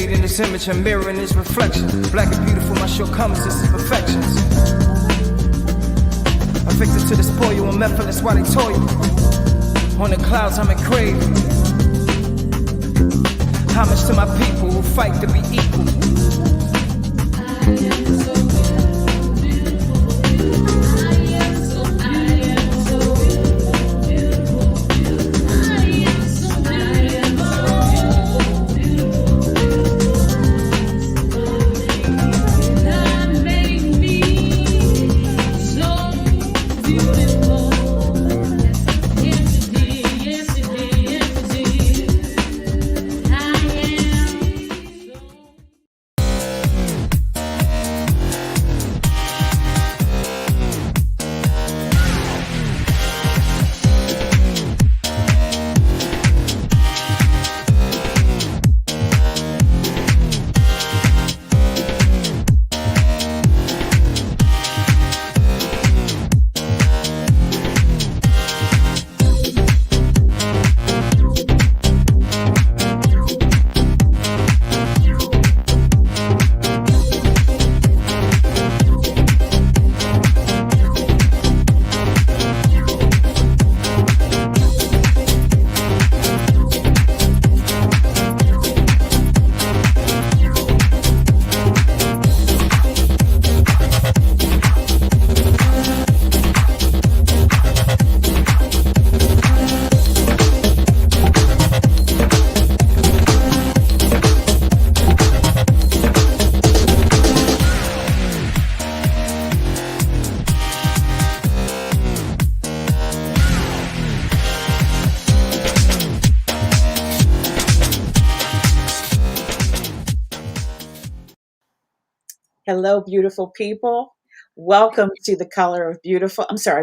made in this image, a mirror in this reflection. Black and beautiful, my shortcomings, this is perfections. Addicted to the spoil, I'm effortless while they toil. On the clouds, I'm in crave. Homage to my people who fight to be equal. Hello, beautiful people. Welcome to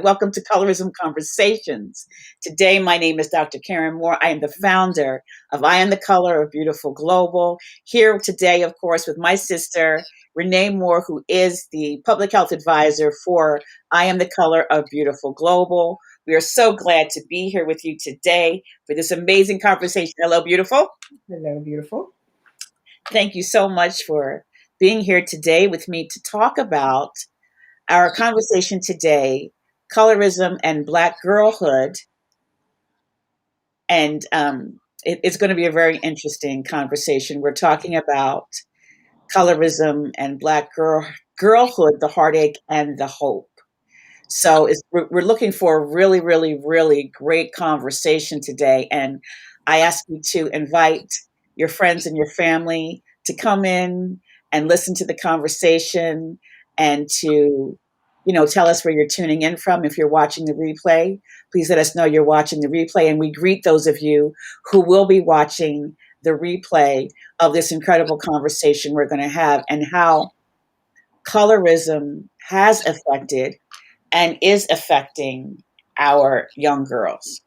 welcome to Colorism Conversations. Today, my name is Dr. Karen Moore. I am the founder of I Am the Color of Beautiful Global. Here today, of course, with my sister, Renee Moore, who is the public health advisor for I Am the Color of Beautiful Global. We are so glad to be here with you today for this amazing conversation. Hello, beautiful. Hello, beautiful. Thank you so much for being here today with me to talk about our conversation today, colorism and Black girlhood. And it's going to be a very interesting conversation. We're talking about colorism and Black girlhood, the heartache and the hope. So we're looking for a really, really, really great conversation today. And I ask you to invite your friends and your family to come in and listen to the conversation and to, tell us where you're tuning in from. If you're watching the replay, please let us know you're watching the replay. And we greet those of you who will be watching the replay of this incredible conversation we're going to have and how colorism has affected and is affecting our young girls.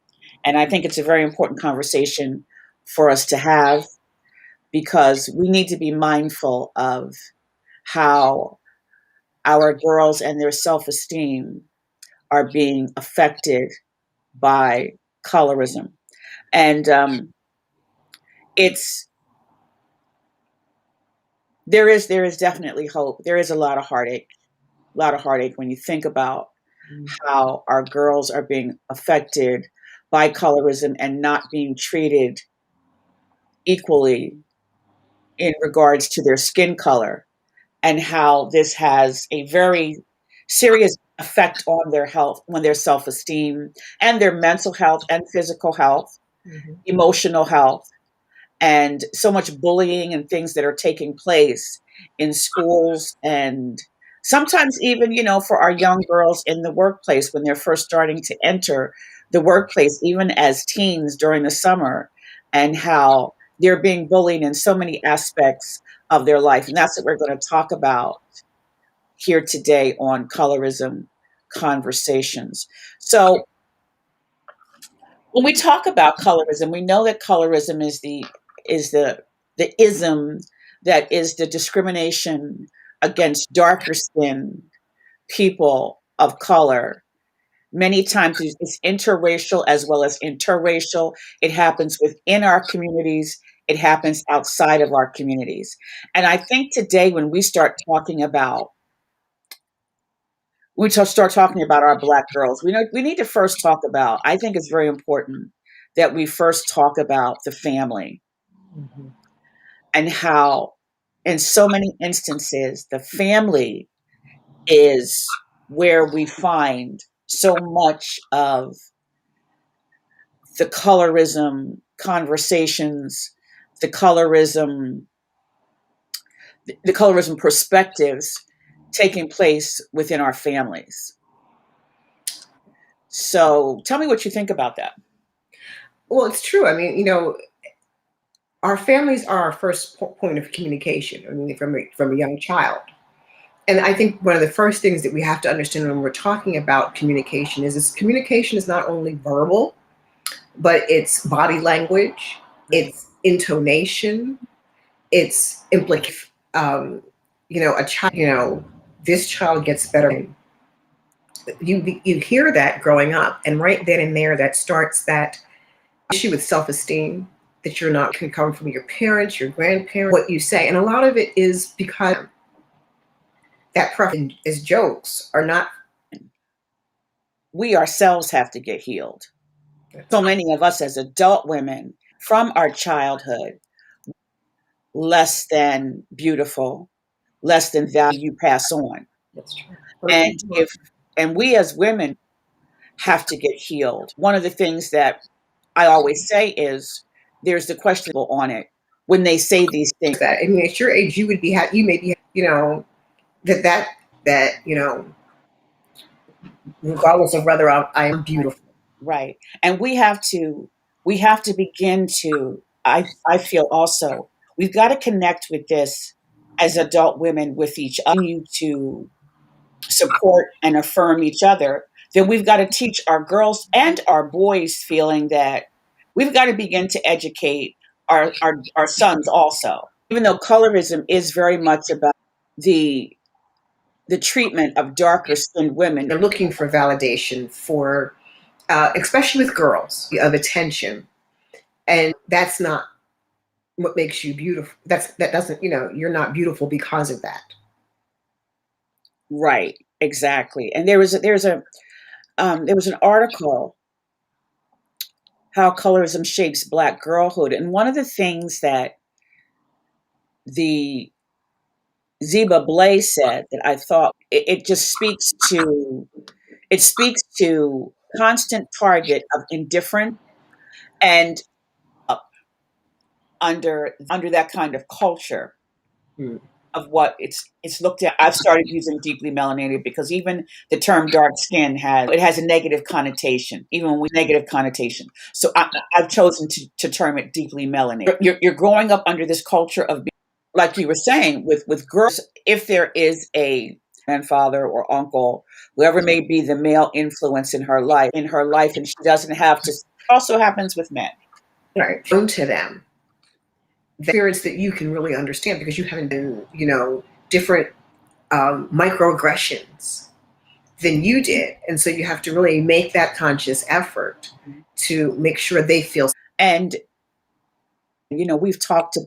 And I think it's a very important conversation for us to have, because we need to be mindful of how our girls and their self-esteem are being affected by colorism. And there is definitely hope. There is a lot of heartache when you think about how our girls are being affected by colorism and not being treated equally in regards to their skin color, and how this has a very serious effect on their health, on their self-esteem and their mental health and physical health, emotional health, and so much bullying and things that are taking place in schools, and sometimes even, for our young girls in the workplace when they're first starting to enter the workplace, even as teens during the summer, and how they're being bullied in so many aspects of their life. And that's what we're going to talk about here today on Colorism Conversations. So when we talk about colorism, we know that colorism is the ism that is the discrimination against darker skinned people of color. Many times it's interracial as well as interracial. It happens within our communities. it happens outside of our communities. And I think today when we start talking about start talking about our Black girls, we need to first talk about, I think it's very important that we first talk about the family Mhm. and how in so many instances the family is where we find so much of the colorism conversations, the colorism, the colorism perspectives taking place within our families. So tell me what you think about that. Well, it's true. I mean, our families are our first point of communication. I mean, from a young child. And I think one of the first things that we have to understand when we're talking about communication is this communication is not only verbal, but it's body language, Right. it's intonation, it's implication. A child, this child gets better. You hear that growing up, and right then and there, that starts that issue with self-esteem that you're not can come from your parents, your grandparents, what you say, and a lot of it is because that preference is jokes are not. We ourselves have to get healed. So many of us as adult women from our childhood, less than beautiful, less than value, you pass on. That's true. And we as women have to get healed. One of the things that I always say is there's the question on it when they say these things. That I mean, at your age, you would be you may be that regardless of whether I am beautiful. Right. And we have to begin to, I feel also, we've got to connect with this as adult women with each other, to support and affirm each other. Then we've got to teach our girls and our boys feeling that we've got to begin to educate our sons also. Even though colorism is very much about the treatment of darker skinned women. They're looking for validation for, especially with girls, of attention, and that's not what makes you beautiful. That doesn't, you're not beautiful because of that. Right, exactly. And there was an article, how colorism shapes Black girlhood, and one of the things that the Zeba Blaze said that I thought it just speaks to constant target of indifference and uh, under that kind of culture Hmm. of what it's looked at. I've started using deeply melanated because even the term dark skin has a negative connotation, even with negative connotation. So I've chosen to term it deeply melanated. You're growing up under this culture of, like you were saying, with girls, if there is a grandfather or uncle, whoever may be the male influence in her life, and she doesn't have to. It also happens with men. Right, shown to them the experience that you can really understand because you haven't been, different microaggressions than you did, and so you have to really make that conscious effort to make sure they feel. And we've talked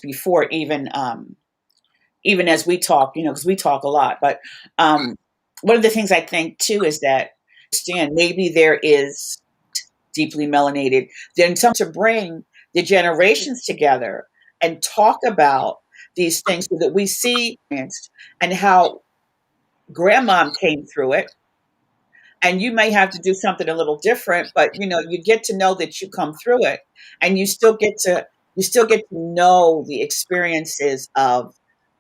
before, even as we talk, because we talk a lot. But one of the things I think too is that understand maybe there is deeply melanated, then some to bring the generations together and talk about these things so that we see and how grandmom came through it. And you may have to do something a little different, but you get to know that you come through it, and you still get to know the experiences of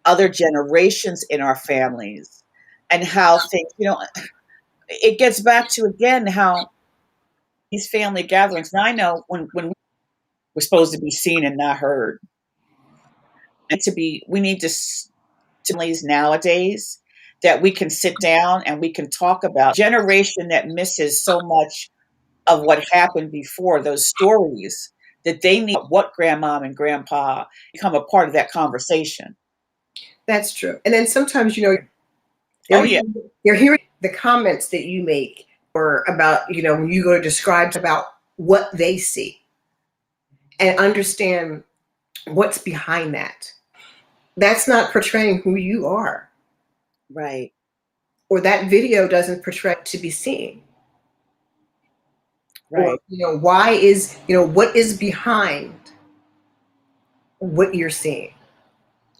other generations in our families and how things, it gets back to again how these family gatherings. Now I know when we're supposed to be seen and not heard, and we need to families nowadays that we can sit down and we can talk about generation that misses so much of what happened before, those stories that they need, what grandmom and grandpa become a part of that conversation. That's true. And then sometimes, Oh yeah. they're hearing the comments that you make or about, when you go to describe about what they see. and understand what's behind that. That's not portraying who you are, Right. or that video doesn't portray to be seen. Or, Right. why is, what is behind what you're seeing.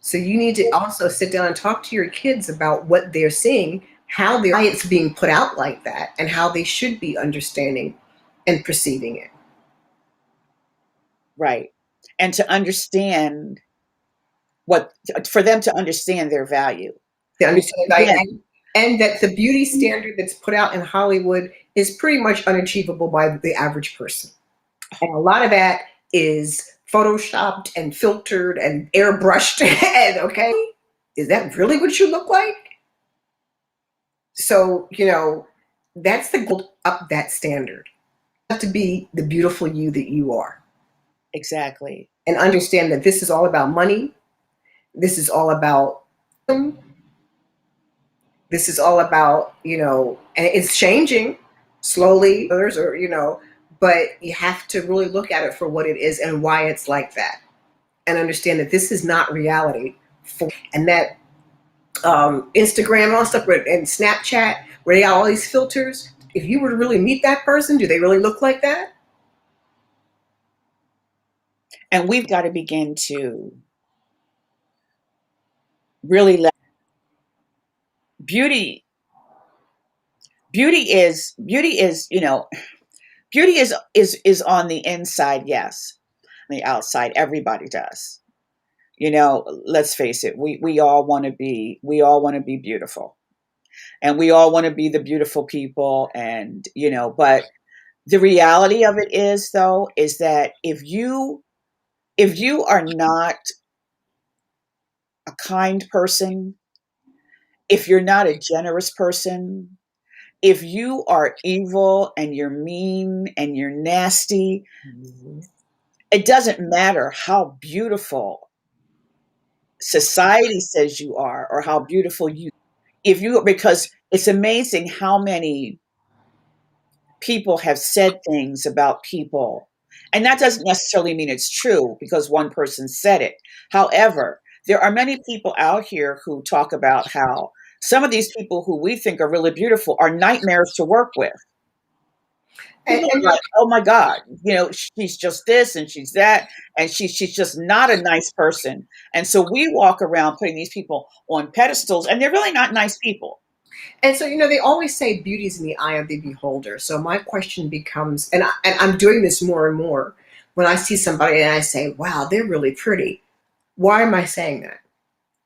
So you need to also sit down and talk to your kids about what they're seeing, why it's being put out like that, and how they should be understanding and perceiving it. Right. And to understand for them to understand their value. To understand that, Again, and that the beauty standard that's put out in Hollywood is pretty much unachievable by the average person. And a lot of that is photoshopped and filtered and airbrushed. And okay, is that really what you look like? So, that's the goal, up that standard. You have to be the beautiful you that you are. exactly. And understand that this is all about money. This is all about, this is all about, and it's changing slowly, but you have to really look at it for what it is and why it's like that. And understand that this is not reality. And that Instagram and all stuff and Snapchat, where they got all these filters, if you were to really meet that person, do they really look like that? And we've got to begin to really let beauty beauty is, beauty is on the inside, yes. On the outside, everybody does. Let's face it, we all want to be beautiful. And we all want to be the beautiful people, and but the reality of it is, though, is that if you are not a kind person, if you're not a generous person, if you are evil and you're mean and you're nasty, Mm-hmm. it doesn't matter how beautiful society says you are or how beautiful because it's amazing how many people have said things about people. And that doesn't necessarily mean it's true because one person said it. However, there are many people out here who talk about how some of these people who we think are really beautiful are nightmares to work with. People And are like, oh my God, she's just this and she's that, and she's just not a nice person. And so we walk around putting these people on pedestals, and they're really not nice people. so they always say beauty's in the eye of the beholder. So my question becomes, and I'm doing this more and more, when I see somebody and I say, wow, they're really pretty. Why am I saying that?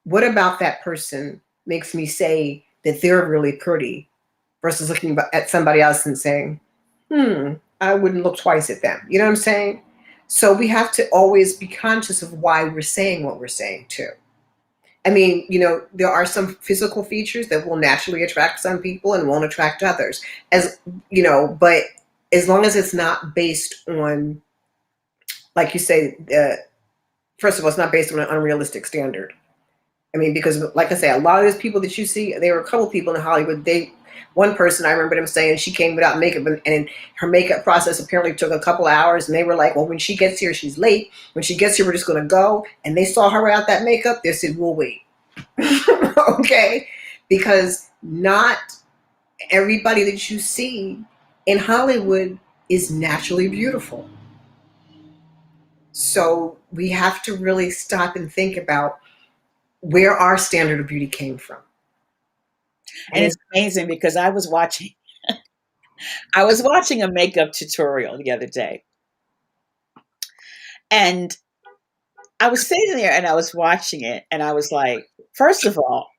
What about that person makes me say that they're really pretty versus looking at somebody else and saying, I wouldn't look twice at them. You know what I'm saying? So we have to always be conscious of why we're saying what we're saying too. I mean, there are some physical features that will naturally attract some people and won't attract others. But as long as it's not based on, like you say, first of all, it's not based on an unrealistic standard. I mean, because like I say, a lot of those people that you see, there were a couple people in Hollywood. One person I remember them saying she came without makeup, and her makeup process apparently took a couple of hours. And they were like, "Well, when she gets here, she's late. When she gets here, we're just going to go." And they saw her without that makeup. They said, "We'll wait." Okay, because not everybody that you see in Hollywood is naturally beautiful. So we have to really stop and think about where our standard of beauty came from. And it's amazing because I was watching a makeup tutorial the other day, and I was sitting there and I was watching it, and I was like, first of all,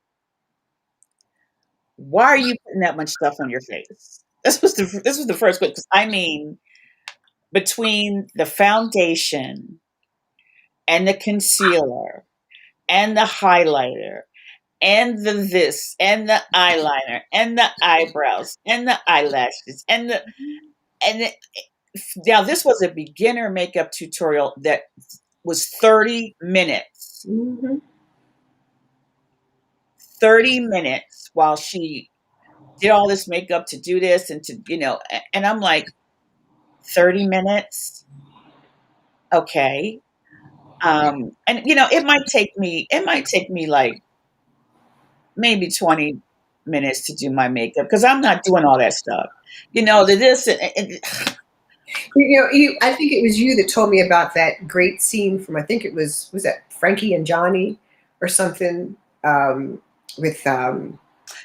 why are you putting that much stuff on your face? This was the first question. I mean, between the foundation and the concealer and the highlighter and the this and the eyeliner and the eyebrows and the eyelashes and the, now this was a beginner makeup tutorial that was 30 minutes. Mm-hmm. 30 minutes while she did all this makeup to do this and to, and I'm like, 30 minutes? Okay. And it might take me like maybe 20 minutes to do my makeup because I'm not doing all that stuff. The this I think it was you that told me about that great scene from, I think it was that Frankie and Johnny or something, with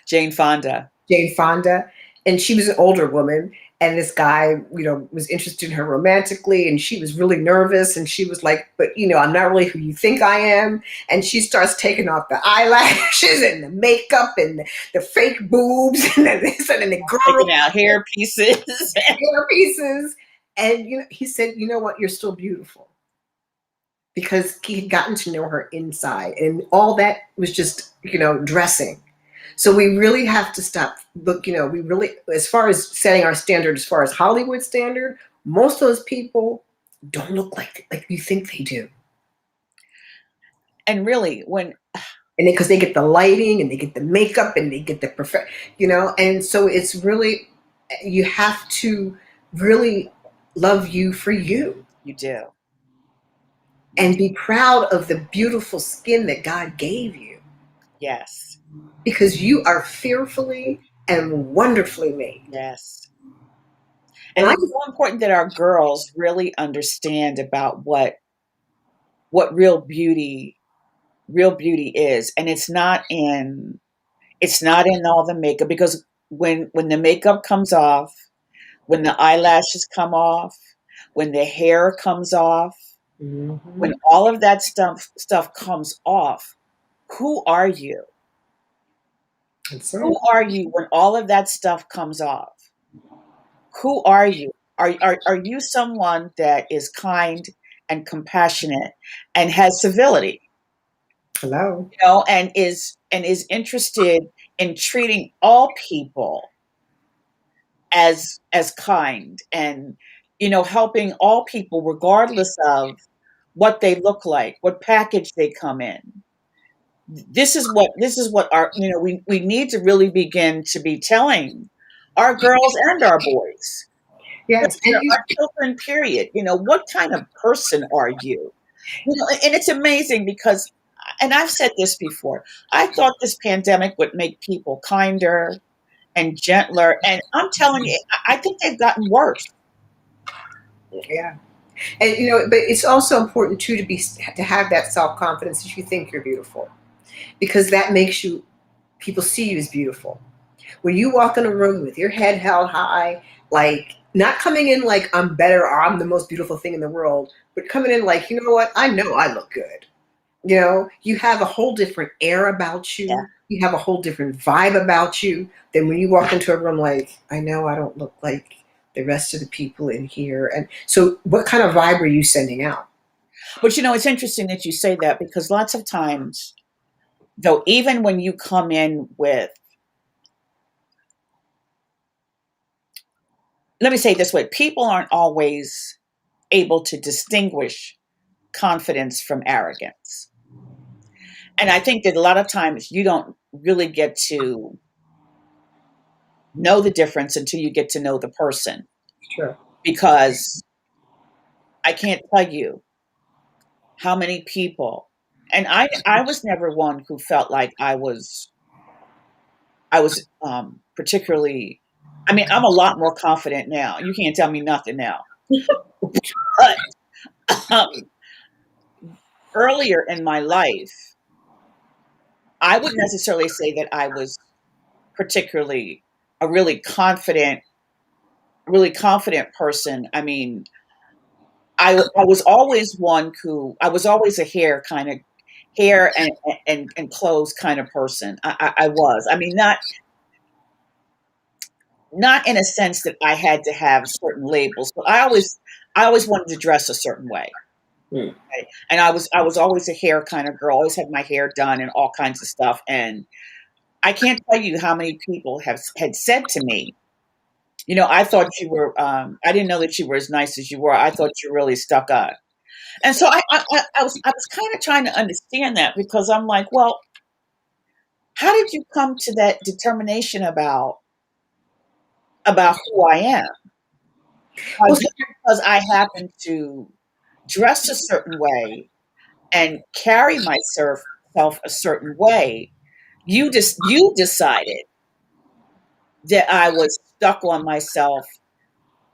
Jane Fonda. Jane Fonda, and she was an older woman, and this guy, was interested in her romantically, and she was really nervous, and she was like, "But I'm not really who you think I am." And she starts taking off the eyelashes and the makeup and the fake boobs and this and the girl Taking out hair pieces. hair pieces. And he said, "You know what? You're still beautiful." Because he had gotten to know her inside, and all that was just dressing. So we really have to stop. Look, we really, as far as setting our standard, as far as Hollywood standard, most of those people don't look like you think they do. And really, when And because they get the lighting and they get the makeup and they get the perfect, and so it's really, you have to really love you for you you do, and be proud of the beautiful skin that God gave you, yes, because you are fearfully and wonderfully made. yes. And And I it's so important that our girls really understand about what real beauty is, and it's not in all the makeup, because when the makeup comes off, when the eyelashes come off, when the hair comes off, when Mhm. all of that stuff comes off, who are you? That's Who right. are you when all of that stuff comes off? Who are you? Are you someone that is kind and compassionate and has civility, Hello. and is interested in treating all people as kind, and helping all people regardless of what they look like, what package they come in. This is what our we need to really begin to be telling our girls and our boys, Yes, and our children, period. What kind of person are you? And it's amazing because, and I've said this before, I thought this pandemic would make people kinder and gentler, and I'm telling you, I think they've gotten worse. yeah, and but it's also important too to have that self confidence that you think you're beautiful, because that makes you people see you as beautiful. When you walk in a room with your head held high, like not coming in like I'm better or I'm the most beautiful thing in the world, but coming in like, you know what, I know I look good. You have a whole different air about Yeah. you. You have a whole different vibe about you than when you walk into a room like, I know I don't look like the rest of the people in here. And so, what kind of vibe are you sending out? But it's interesting that you say that, because lots of times, though, even when you come in with, let me say it this way, people aren't always able to distinguish confidence from arrogance. And I think that a lot of times you don't really get to know the difference until you get to know the person, Sure. because I can't tell you how many people, and I was never one who felt like I was particularly, I mean, I'm a lot more confident now. You can't tell me nothing now. But um, earlier in my life, I wouldn't necessarily say that I was particularly a really confident person. I mean, I was always one who I was always a hair and clothes kind of person. I was. I mean, not in a sense that I had to have certain labels, but I always wanted to dress a certain way. Hmm. Right? And I was always a hair kind of girl. Always had my hair done and all kinds of stuff. And I can't tell you how many people had said to me, I thought you were. I didn't know that you were as nice as you were. I thought you really stuck up. And so I was kind of trying to understand that, because I'm like, well, how did you come to that determination about who I am? Well, Just because I happen to dress a certain way and carry myself a certain way, you decided that I was stuck on myself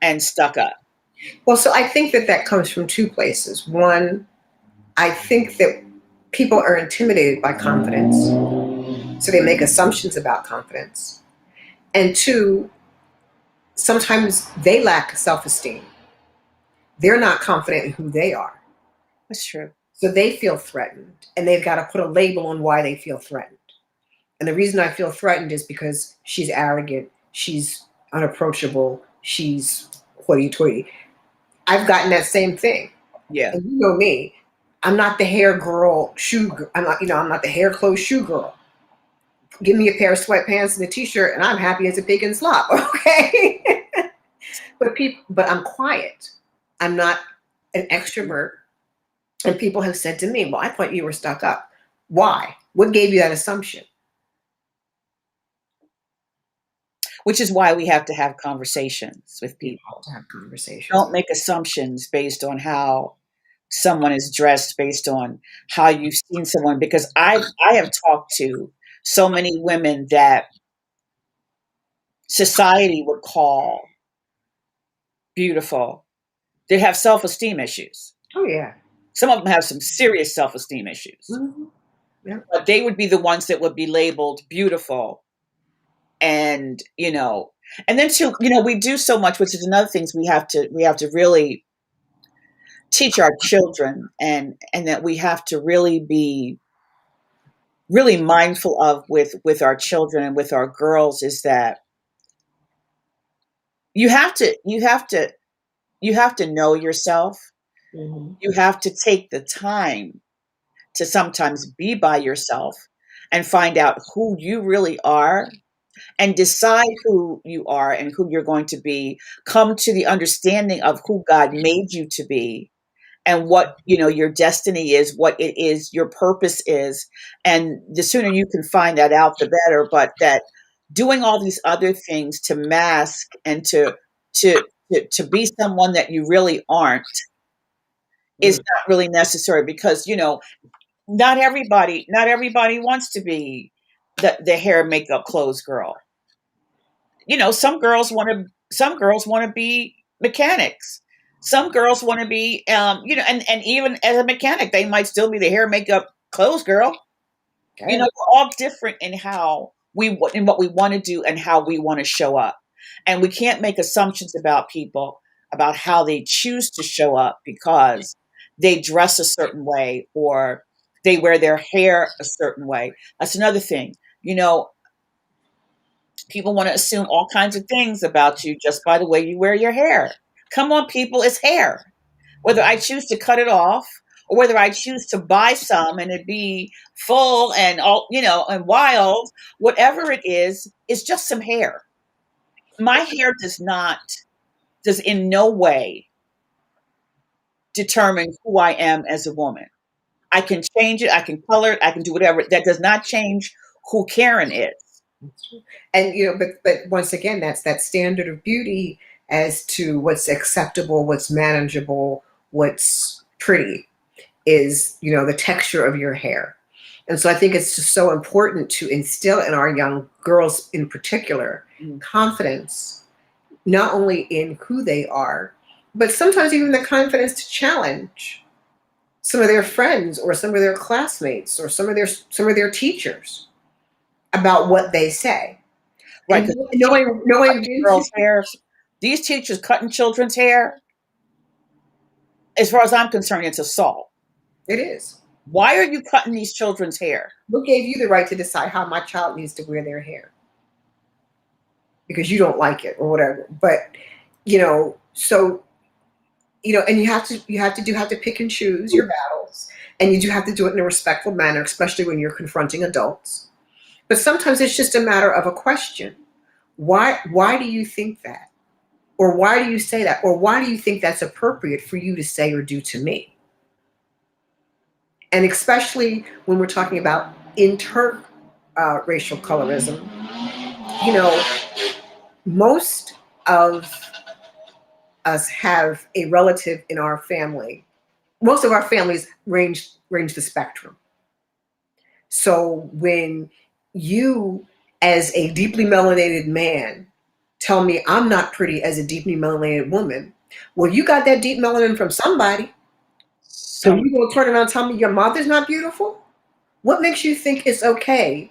and stuck up. Well, so I think that that comes from two places. One, I think that people are intimidated by confidence, so they make assumptions about confidence. And two, sometimes they lack self esteem. They're not confident in who they are. That's true. So they feel threatened, and they've got to put a label on why they feel threatened. And the reason I feel threatened is because she's arrogant, she's unapproachable, she's hoity toity. I've gotten that same thing. Yeah. And you know me, I'm not the hair girl, I'm not, I'm not the hair clothes shoe girl. Give me a pair of sweatpants and a t-shirt and I'm happy as a pig in slop. Okay. but I'm quiet. I'm not an extrovert. And people have said to me, well, I thought you were stuck up. Why? What gave you that assumption? Which is why we have to have conversations with You people. have to have conversations. Don't make assumptions based on how someone is dressed, based on how you've seen someone, because I have talked to so many women that society would call beautiful. They have self-esteem issues. Oh, yeah. Some of them have some serious self-esteem issues. Mm-hmm. Yeah. But they would be the ones that would be labeled beautiful. And, and then too, we do so much, which is another thing we have to really teach our children, and that we have to really be really mindful of with our children and with our girls, is that you have to know yourself. Mm-hmm. You have to take the time to sometimes be by yourself and find out who you really are, and decide who you are and who you're going to be. Come to the understanding of who God made you to be, and what your destiny is, what it is, your purpose is. And the sooner you can find that out, the better. But that doing all these other things to mask and to be someone that you really aren't is not really necessary, because not everybody wants to be the hair, makeup, clothes girl. Some girls want to be mechanics. Some girls want to be, and even as a mechanic, they might still be the hair, makeup, clothes girl. Okay. We're all different in in what we want to do and how we want to show up. And we can't make assumptions about people, about how they choose to show up because they dress a certain way or they wear their hair a certain way. That's another thing. People want to assume all kinds of things about you just by the way you wear your hair. Come on, people, it's hair. Whether I choose to cut it off or whether I choose to buy some and it be full and all, and wild, whatever it is just some hair. My hair does in no way determine who I am as a woman. I can change it, I can color it, I can do whatever. That does not change who Karen is. And but once again, that's that standard of beauty as to what's acceptable, what's manageable, what's pretty is the texture of your hair. And so I think it's just so important to instill in our young girls in particular confidence, not only in who they are, but sometimes even the confidence to challenge some of their friends or some of their classmates or some of their teachers about what they say. Right. And knowing girls' hair, these teachers cutting children's hair, as far as I'm concerned, it's assault. It is. Why are you cutting these children's hair? Who gave you the right to decide how my child needs to wear their hair? Because you don't like it or whatever. But so and you have to pick and choose your battles, and you do have to do it in a respectful manner, especially when you're confronting adults. But sometimes it's just a matter of a question. Why do you think that? Or why do you say that? Or why do you think that's appropriate for you to say or do to me? And especially when we're talking about interracial colorism, most of us have a relative in our family most of our families range the spectrum. So when you, as a deeply melanated man, tell me I'm not pretty as a deeply melanated woman, well, you got that deep melanin from somebody. So Some you gonna turn around and tell me your mother's not beautiful? What makes you think it's okay?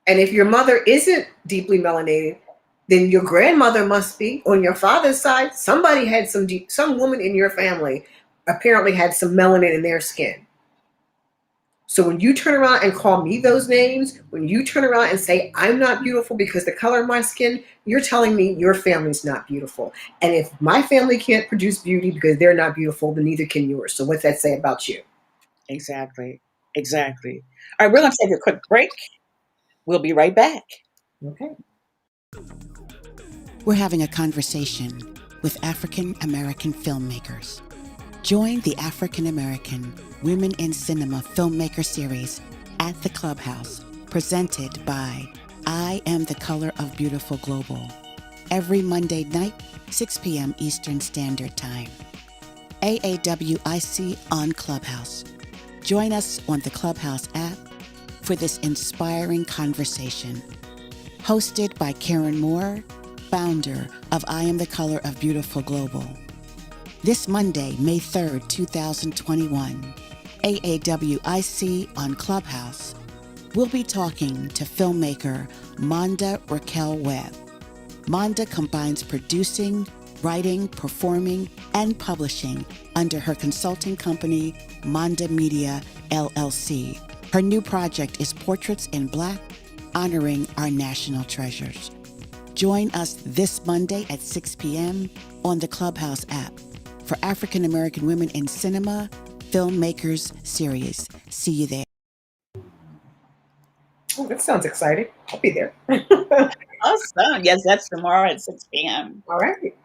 And if your mother isn't deeply melanated, then your grandmother must be. On your father's side, somebody had some woman in your family apparently had some melanin in their skin. So when you turn around and call me those names, when you turn around and say I'm not beautiful because the color of my skin, you're telling me your family's not beautiful. And if my family can't produce beauty because they're not beautiful, then neither can yours. So what's that say about you? exactly, exactly. All right, we're going to take a quick break. We'll be right back. Okay. We're having a conversation with African American filmmakers. Join the African American Women in Cinema Filmmaker Series at the Clubhouse, presented by I Am the Color of Beautiful Global, every Monday night, 6 p.m. Eastern Standard Time. AAWIC on Clubhouse. Join us on the Clubhouse app for this inspiring conversation. Hosted by Karen Moore, founder of I Am the Color of Beautiful Global. This Monday, May 3rd, 2021, AAWIC on Clubhouse, we'll be talking to filmmaker Monda Raquel Webb. Monda combines producing, writing, performing, and publishing under her consulting company, Monda Media, LLC. Her new project is Portraits in Black, honoring our national treasures. Join us this Monday at 6 p.m. on the Clubhouse app for African American Women in Cinema Filmmakers Series. See you there. Oh, that sounds exciting. I'll be there. Awesome. Yes, that's tomorrow at 6 p.m. All right.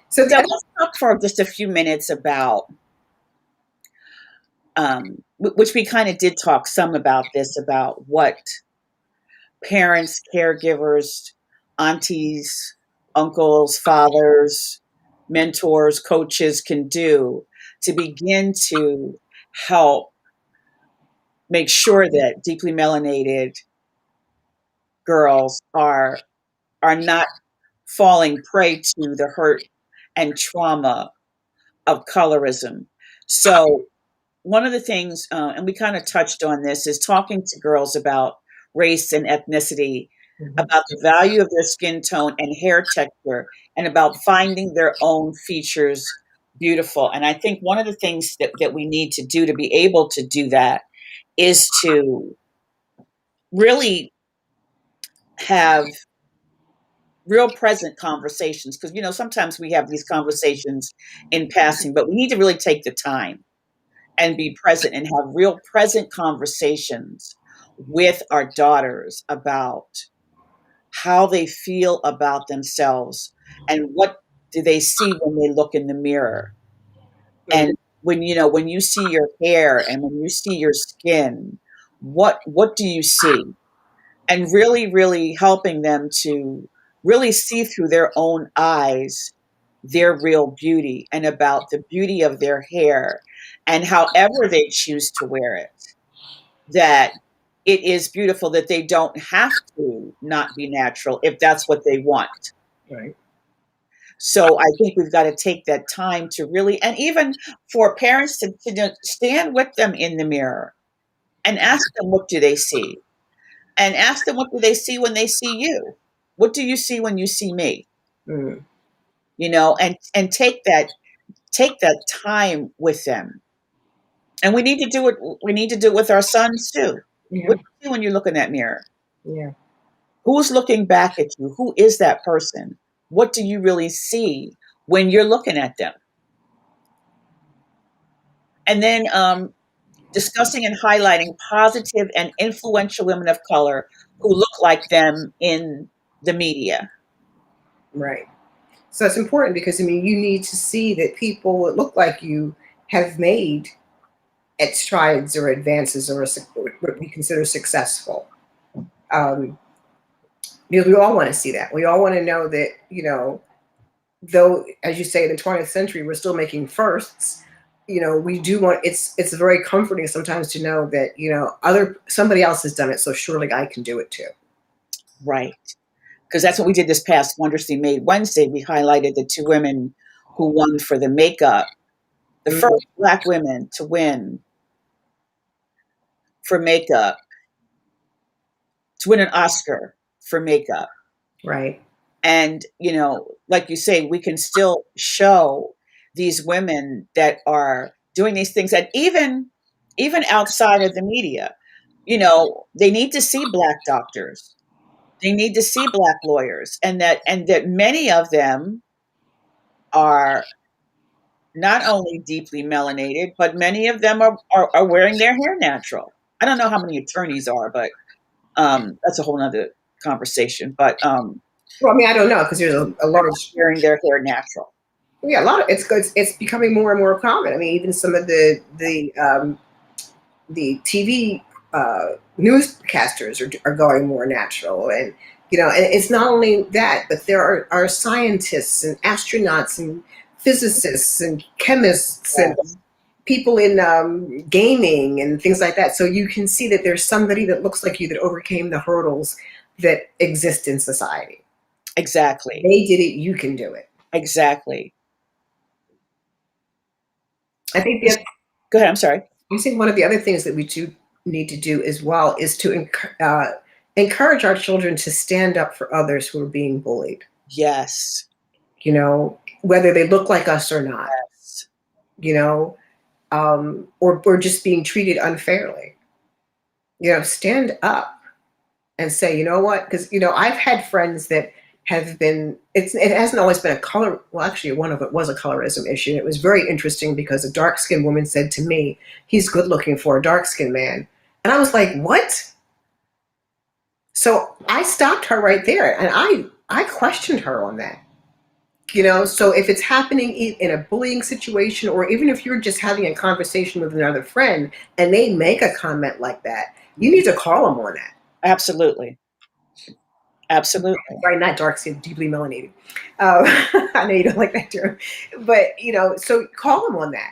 So So let's talk for just a few minutes about, which we kind of did talk some about this, about what parents, caregivers, aunties, uncles, fathers, mentors, coaches can do to begin to help make sure that deeply melanated girls are not falling prey to the hurt and trauma of colorism. So one of the things, and we kind of touched on this, is talking to girls about race and ethnicity, about the value of their skin tone and hair texture, and about finding their own features beautiful. And I think one of the things that we need to do to be able to do that is to really have real present conversations, because sometimes we have these conversations in passing, but we need to really take the time and be present and have real present conversations with our daughters about how they feel about themselves and what do they see when they look in the mirror. And when you see your hair and when you see your skin, what do you see? And really, really helping them to really see through their own eyes their real beauty and about the beauty of their hair, and however they choose to wear it, that it is beautiful, that they don't have to not be natural if that's what they want. right. So I think we've got to take that time to really, and even for parents to stand with them in the mirror and ask them, what do they see? And ask them, what do they see when they see you? What do you see when you see me? Mm. And take that time with them. And we need to do it. We need to do it with our sons too. Yeah. What do you see when you look in that mirror? Yeah. Who's looking back at you? Who is that person? What do you really see when you're looking at them? And then discussing and highlighting positive and influential women of color who look like them in the media. Right. So it's important because you need to see that people that look like you have made strides or advances or what we consider successful. Because we all want to see that. We all want to know that though, as you say, in the 20th century, we're still making firsts. We do want, it's very comforting sometimes to know that, somebody else has done it, so surely I can do it too. Right. Because that's what we did this past Wondrously Made Wednesday. We highlighted the two women who won for the makeup, the Mm, first Black women to win for makeup, to win an Oscar for makeup. right. And, like you say, we can still show these women that are doing these things, and even outside of the media, they need to see Black doctors. They need to see Black lawyers, and that many of them are not only deeply melanated, but many of them are wearing their hair natural. I don't know how many attorneys are, but that's a whole nother conversation. But Well, I mean, I don't know, because there's a large, wearing their hair natural. yeah, a lot of it's becoming more and more common. I mean, even some of the TV newscasters are going more natural, and and it's not only that, but there are scientists and astronauts and physicists and chemists and Yes, people in gaming and things like that. So you can see that there's somebody that looks like you that overcame the hurdles that exist in society. exactly. They did it. You can do it. Exactly. I think Go ahead. I'm sorry. I think one of the other things that we do need to do as well is to encourage our children to stand up for others who are being bullied. Yes. Whether they look like us or not. Yes. Or just being treated unfairly. Stand up and say, you know what? Because I've had friends that have been. It hasn't always been a color. Well, actually, one of it was a colorism issue. And it was very interesting because a dark skinned woman said to me, "He's good looking for a dark skinned man," and I was like, "What?" So I stopped her right there, and I questioned her on that. So if it's happening in a bullying situation, or even if you're just having a conversation with another friend and they make a comment like that, you need to call them on that. Absolutely. Absolutely. Right, not dark skin, deeply melanated. I know you don't like that term, but so call them on that,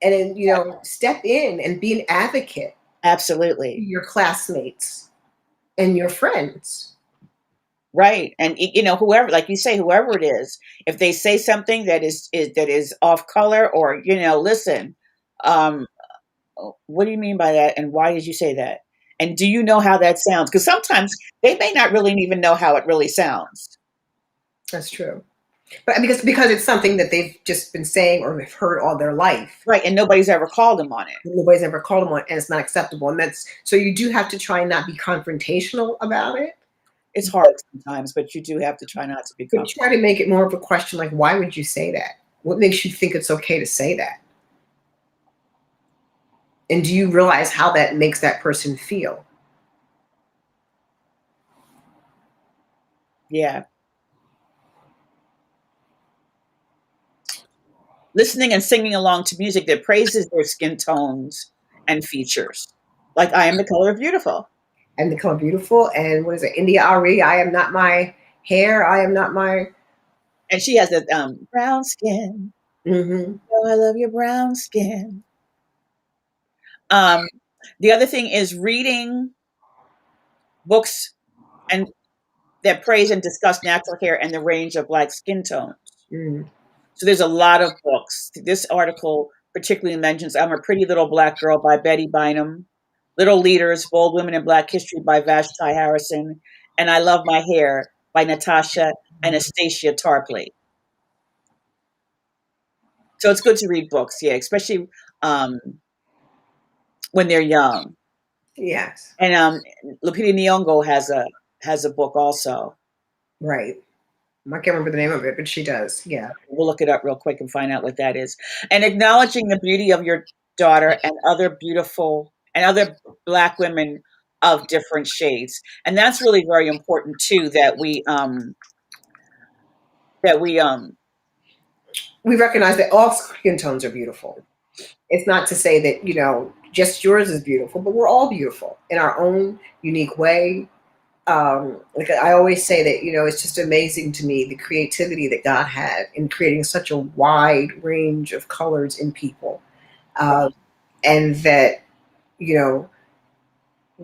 and then step in and be an advocate to Absolutely. your classmates and your friends. Right. And whoever, like you say, whoever it is, if they say something that is off color, or listen, um, what do you mean by that, and why did you say that? And do you know how that sounds? Because sometimes they may not really even know how it really sounds. That's true, but because it's something that they've just been saying or have heard all their life. Right. And nobody's ever called them on it. Nobody's ever called them on it, and it's not acceptable. And that's so you do have to try and not be confrontational about it. It's hard sometimes, but you do have to try not to be But comfortable. try to make it more of a question, like, why would you say that? What makes you think it's okay to say that? And do you realize how that makes that person feel? Yeah. Listening and singing along to music that praises their skin tones and features. Like I Am the Color of Beautiful. And the color beautiful. And what is it? India Ari, I am not my hair. I am not my. And she has that brown skin. Mm-hmm. Oh, I love your brown skin. The other thing is reading books and that praise and discuss natural hair and the range of Black skin tones. Mm. So there's a lot of books. This article particularly mentions I'm a Pretty Little Black Girl by Betty Bynum, Little Leaders, Bold Women in Black History by Vashti Harrison, and I Love My Hair by Natasha Anastasia Tarpley. So it's good to read books, yeah, especially when they're young. Yes. And Lupita Nyong'o has a book also. Right. I can't remember the name of it, but she does. Yeah. We'll look it up real quick and find out what that is. And acknowledging the beauty of your daughter and other Black women of different shades. And that's really very important too, that we We recognize that all skin tones are beautiful. It's not to say that, just yours is beautiful, but we're all beautiful in our own unique way. Like I always say that, it's just amazing to me the creativity that God had in creating such a wide range of colors in people. Um, and that, you know,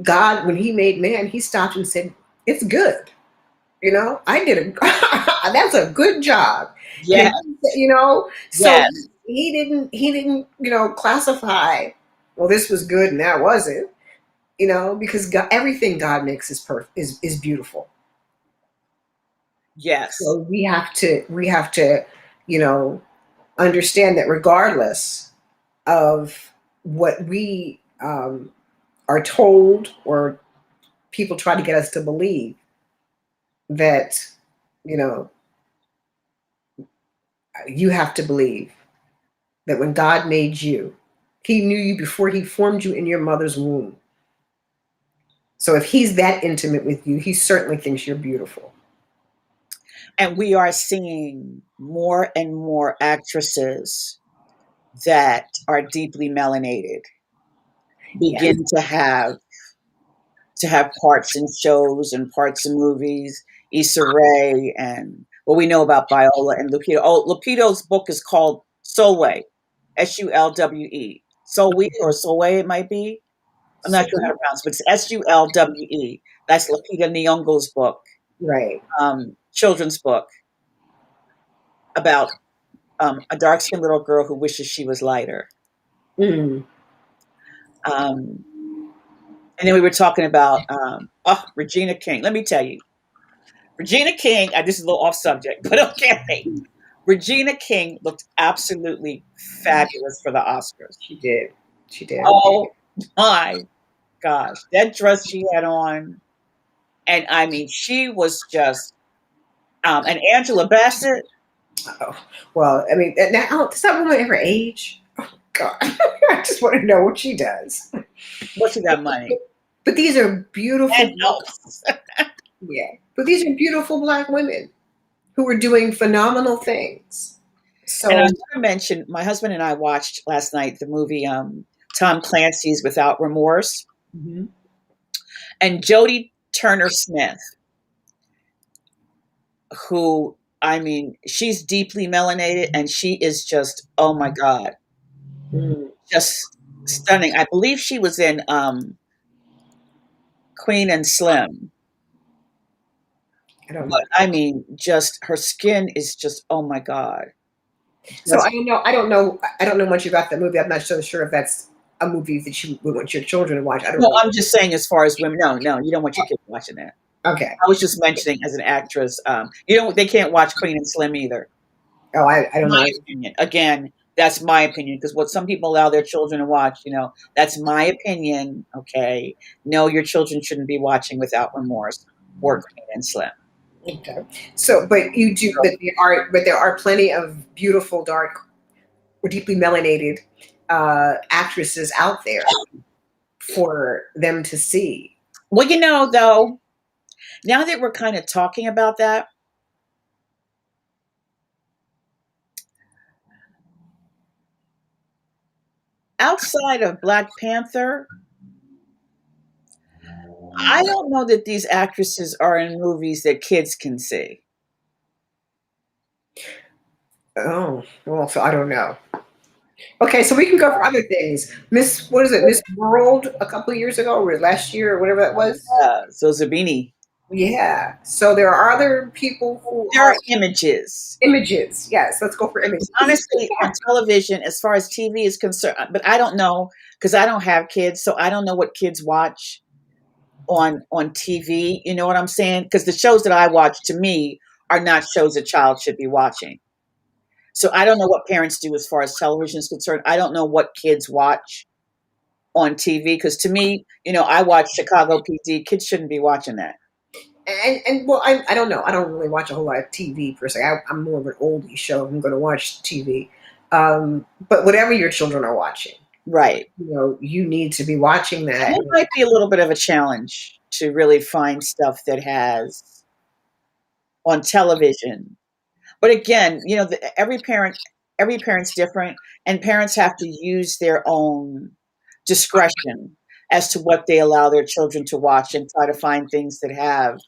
God, when he made man, he stopped and said, it's good. I did a, that's a good job. Yeah. So Yes. he didn't, classify, well, this was good and that wasn't, because God, everything God makes is perfect, is beautiful. Yes. So we have to, you know, understand that regardless of what we are told or people try to get us to believe, that you know you have to believe that when God made you, he knew you before he formed you in your mother's womb. So if he's that intimate with you, he certainly thinks you're beautiful. And we are seeing more and more actresses that are deeply melanated Yes. begin to have parts in shows and parts in movies. Issa Rae and what we know about Viola and Lupita. Oh, Lupito's book is called Soulway, Sulwe, Soulwe or Soulway it might be. I'm not So, sure how to pronounce it, but it's Sulwe. That's Lupita Nyong'o's book, right. children's book about a dark skinned little girl who wishes she was lighter. Mm. Um, and then we were talking about Regina King. Let me tell you, Regina King. This is a little off subject, but okay. Regina King looked absolutely fabulous for the Oscars. She did. She did. Oh my gosh, that dress she had on, and I mean, she was just. And Angela Bassett. Oh, well, I mean, now does that woman ever age? Oh God, I just want to know what she does. What she got money But these are beautiful. and health. Yeah, but these are beautiful black women who are doing phenomenal things. And I So, was going to mention, my husband and I watched last night the movie Tom Clancy's Without Remorse, mhm. and Jodie Turner Smith, who I mean, she's deeply melanated, and she is just oh my god, Mm, just stunning. I believe she was in Queen and Slim, I don't know. but I mean, just her skin is just oh my god. So Just, I don't know. I don't know. I don't know much about the movie. I'm not so sure if that's a movie that you would want your children to watch. I don't no, know. I'm just saying, as far as women, no, no, you don't want your kids watching that. Okay. I was just mentioning as an actress, they can't watch Queen and Slim either. Oh, I don't know. My opinion. Again, that's my opinion because what some people allow their children to watch, that's my opinion. Okay, no, your children shouldn't be watching Without Remorse or Queen and Slim. Okay. So, but you do, but there are plenty of beautiful, dark, or deeply melanated actresses out there for them to see. Well, though, now that we're kind of talking about that, outside of Black Panther, I don't know that these actresses are in movies that kids can see. Oh, well, so I don't know. Okay, so we can go for other things. What is it? Miss World a couple of years ago, or last year, or whatever that was. So Zabini, Yeah. So there are other people who there are are images. images. Yes, let's go for images. Honestly, on television, as far as TV is concerned, but I don't know because I don't have kids, so I don't know what kids watch on TV. You know what I'm saying? Because the shows that I watch, to me, are not shows a child should be watching. So I don't know what parents do as far as television is concerned. I don't know what kids watch on TV because to me, I watch Chicago PD. Kids shouldn't be watching that. And well, I don't know. I don't really watch a whole lot of TV per se. I'm more of an oldie show. I'm going to watch TV. But whatever your children are watching, Right. you need to be watching And that. it might be a little bit of a challenge to really find stuff that has on television. But again, every parent's different, and parents have to use their own discretion as to what they allow their children to watch, and try to find things that have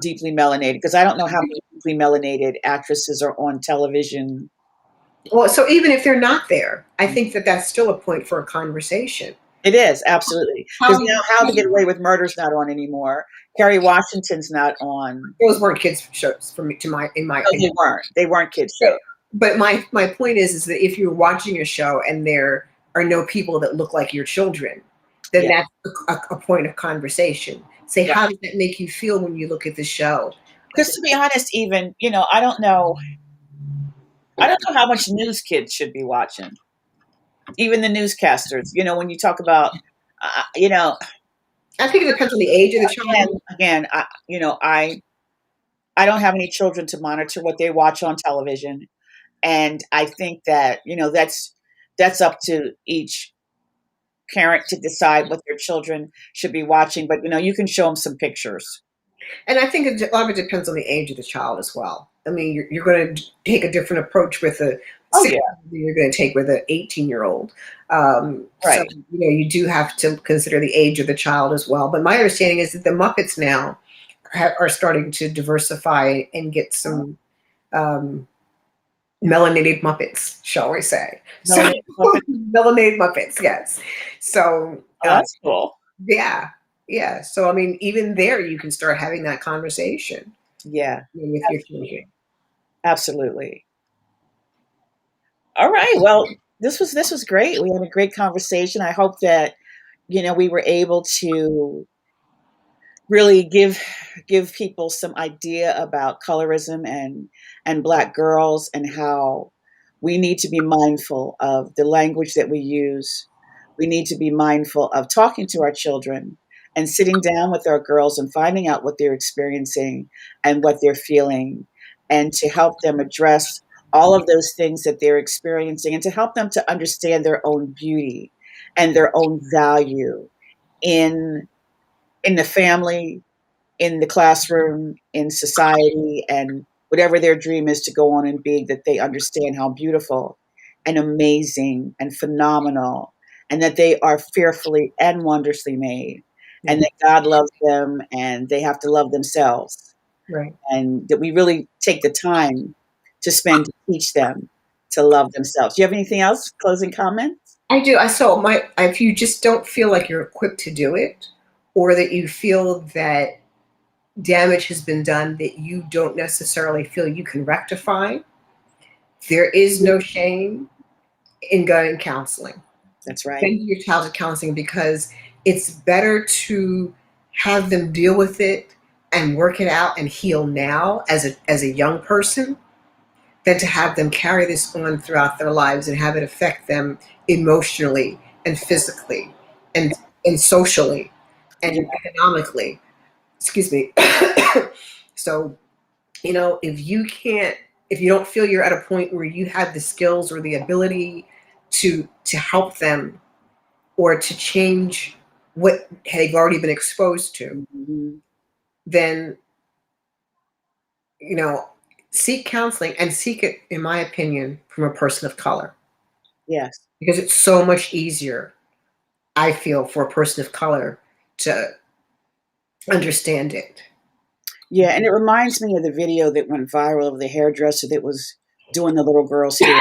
deeply melanated, because I don't know how many deeply melanated actresses are on television. Well, so even if they're not there, I think that that's still a point for a conversation. It is, absolutely. Because now How to Get Away with Murder's not on anymore. Kerry Washington's not on. Those weren't kids shows for me. No, they weren't. They weren't kids shows. But my point is that if you're watching a show and there are no people that look like your children, then that's a point of conversation. Say, how does that make you feel when you look at the show? Because to be honest, even, I don't know how much news kids should be watching. Even the newscasters, when you talk about, I think it depends on the age of the child. Again, I don't have any children to monitor what they watch on television. And I think that, that's up to each parent to decide what their children should be watching. But, you can show them some pictures. And I think a lot of it depends on the age of the child as well. I mean, you're going to take a different approach with a 6-year-old than you're going to take with an 18-year-old. Right. So, you do have to consider the age of the child as well. But my understanding is that the Muppets now are starting to diversify and get some melanated Muppets, shall we say. Melanated Muppets, yes. So that's cool. Yeah. Yeah. So, I mean, even there, you can start having that conversation. Yeah. With your children. Absolutely. All right. Well, this was great. We had a great conversation. I hope that, we were able to really give people some idea about colorism and Black girls, and how we need to be mindful of the language that we use. We need to be mindful of talking to our children and sitting down with our girls and finding out what they're experiencing and what they're feeling, and to help them address all of those things that they're experiencing, and to help them to understand their own beauty and their own value in the family, in the classroom, in society, and whatever their dream is to go on and be, that they understand how beautiful and amazing and phenomenal, and that they are fearfully and wondrously made, and that God loves them, and they have to love themselves. Right. And that we really take the time to spend to teach them to love themselves. Do you have anything else? Closing comments? I do. If you just don't feel like you're equipped to do it, or that you feel that damage has been done that you don't necessarily feel you can rectify, there is no shame in going counseling. That's right. Send your child to counseling, because it's better to have them deal with it and work it out and heal now as a young person, than to have them carry this on throughout their lives and have it affect them emotionally and physically and socially and economically. Excuse me. So, if you don't feel you're at a point where you have the skills or the ability to help them, or to change what they've already been exposed to, then, seek counseling, and seek it, in my opinion, from a person of color. Yes. Because it's so much easier, I feel, for a person of color to understand it. Yeah, and it reminds me of the video that went viral of the hairdresser that was doing the little girl's hair.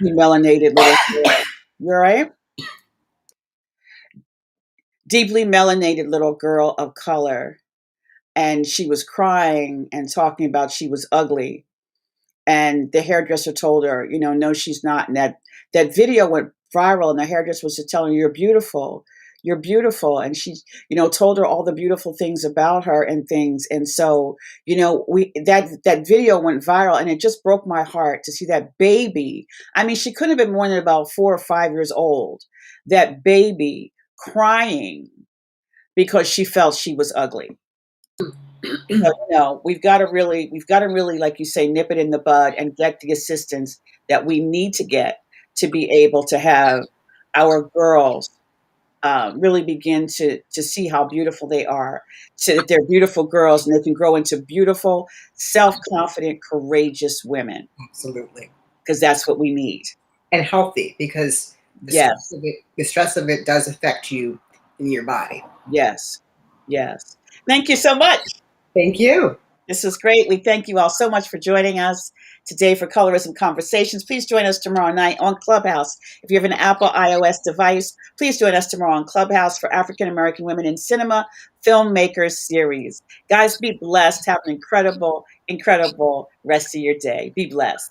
Melanated little girl. You all right? Deeply melanated little girl of color. And she was crying and talking about she was ugly. And the hairdresser told her, no, she's not. And that video went viral, and the hairdresser was telling her, you're beautiful. You're beautiful. And she, told her all the beautiful things about her and things. And so, that video went viral, and it just broke my heart to see that baby. I mean, she couldn't have been more than about 4 or 5 years old. That baby crying because she felt she was ugly. So, we've got to really, like you say, nip it in the bud and get the assistance that we need to get to be able to have our girls really begin to see how beautiful they are, so that they're beautiful girls and they can grow into beautiful, self-confident, courageous women. Absolutely. Because that's what we need. And healthy, because Yes. The stress of it does affect you in your body. Yes. Yes. Thank you so much. Thank you. This was great. We thank you all so much for joining us today for Colorism Conversations. Please join us tomorrow night on Clubhouse. If you have an Apple iOS device, please join us tomorrow on Clubhouse for African American Women in Cinema Filmmakers Series. Guys, be blessed. Have an incredible, incredible rest of your day. Be blessed.